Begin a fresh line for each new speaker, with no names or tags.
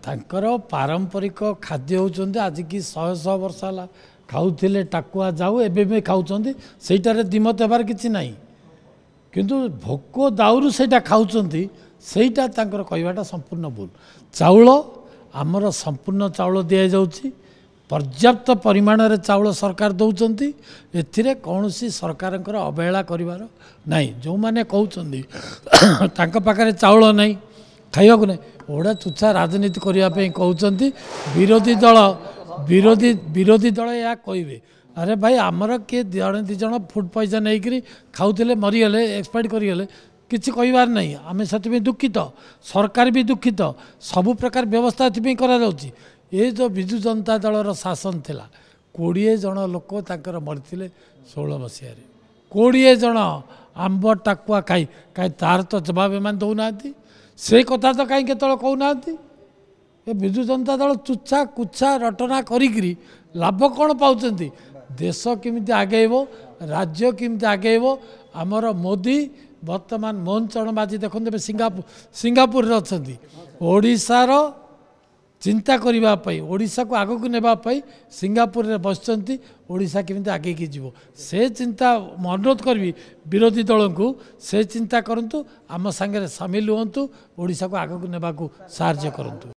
तांकर पारंपरिक खाद्य होउचंदी आज की 100 वर्ष है खाऊले टाकुआ जाऊ एबे भी खाऊंट से दिमत होबार किसी ना किंतु भोक दाऊरु से खाऊंट सेटा कहवाटा संपूर्ण भूल। चाउल आमर संपूर्ण चाउल दि जाऊँगी पर्याप्त परिमाण रे चाउल सरकार दौरान एथिरे कौन सी सरकार अवहेला करिवार नहीं। जो मैंने कहते पाखे चाउल नहीं खाइबा नहीं ओडा तुच्छा राजनीति करने कहते विरोधी दल या कहे अरे भाई आमर किए जड़े दिज फुड पॉइजन होकर खाऊले मरीगले एक्सपायर्ड करीगले किसी कहबार नहीं। आम से दुखित सरकार भी दुखित सबु प्रकार व्यवस्था ये करा ये जो विजु जनता दलर शासन थिला 20 जन लोक ताकर मरते 16 मसीह 20 जन आंब टाकुआ खाई कहीं तार तो जवाब एम दौना से कथा तो कहीं केत कहूना विजु जनता दल चुच्छा कुच्छा रटना करी लाभ कौन पाँच देश केमिति आगेब राज्य केमिति आगेब आमर मोदी वर्तमान मोहन चरण माझी देखते सिंगापुर अच्छा ओडिशार चिंता करने ओडिशा को आगक नेबाई सिंगापुर रे बसचंती ओडिशा केमिति आगे की जीवो से चिंता अनुरोध करी विरोधी दल को से चिंता करंतु आम सांगे सामिल हुंतु ओडिशा को आगक नेबाकू साहाय्य करंतु।